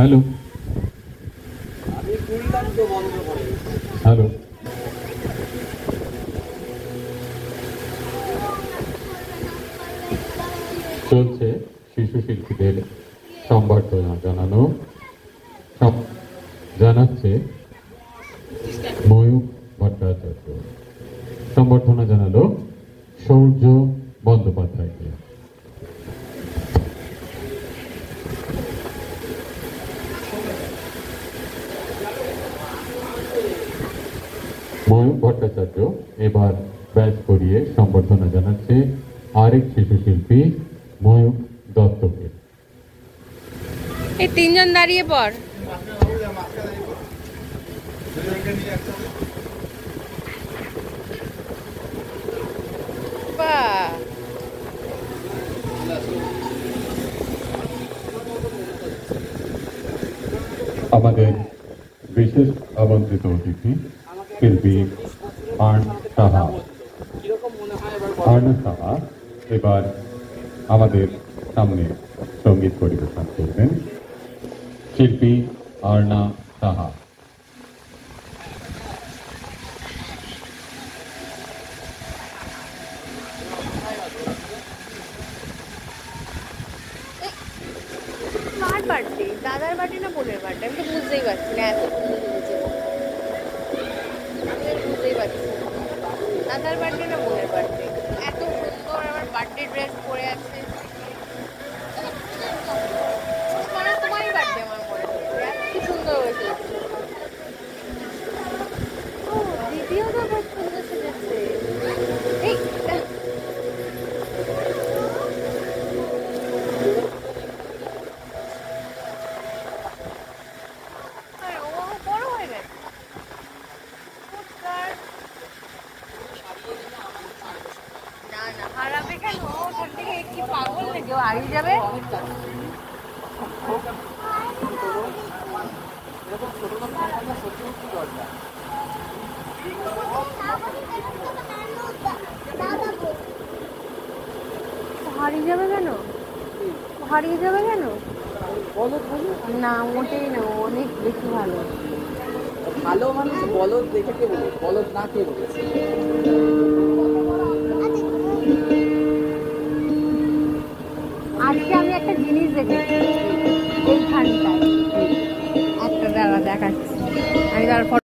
Hello hello চলছে শিশু শিল্পীদের সংবর্ধনা জানানো। জানাচ্ছে ময়ূর ভট্টাচার্য। সংবর্ধনা জানালো সৌর্য বন্দ্যোপাধ্যায়কে। ময়ূর ভট্টাচার্য এবার ব্যাচ করিয়ে সংবর্ধনা জানাচ্ছে আরেক শিশু শিল্পী ময়ূর দত্তকে। এই তিনজন দাঁড়িয়ে পড়। আমাদের বিশেষ আমন্ত্রিত অতিথি শিল্পী আর্না সাহা এবার আমাদের সামনে সঙ্গীত পরিবেশন করবেন। শিল্পী আর্না সাহা। কার বার্থডে? দাদার বার্থডে না বোনের বার্থডে? আমি তো বুঝতেই পারছি না, এত বুঝতেই পারছি দাদার বার্থডে না বোনের বার্থডে। এত সুন্দর আমার বার্থডে ড্রেস পরে আছে। মানে তোমারই বার্থডে আমার মনে হচ্ছে, এত সুন্দর হয়েছে। ও দিদিও তো খুব সুন্দর সেজেছে। এই হারাবে কেন? ওখান থেকে কি পাগল নাকি? ও হারিয়ে যাবে? হারিয়ে যাবে কেন? হারিয়ে যাবে কেন? না মোটেই না, অনেক বেশি ভালো। ভালো মানুষ বলদ দেখে কে বলে? বলদ না কে বলেছে? আজকে আমি একটা জিনিস দেখেছি এইখানটায়, একটা দাঁড়া দেখাচ্ছি আমি। তারপর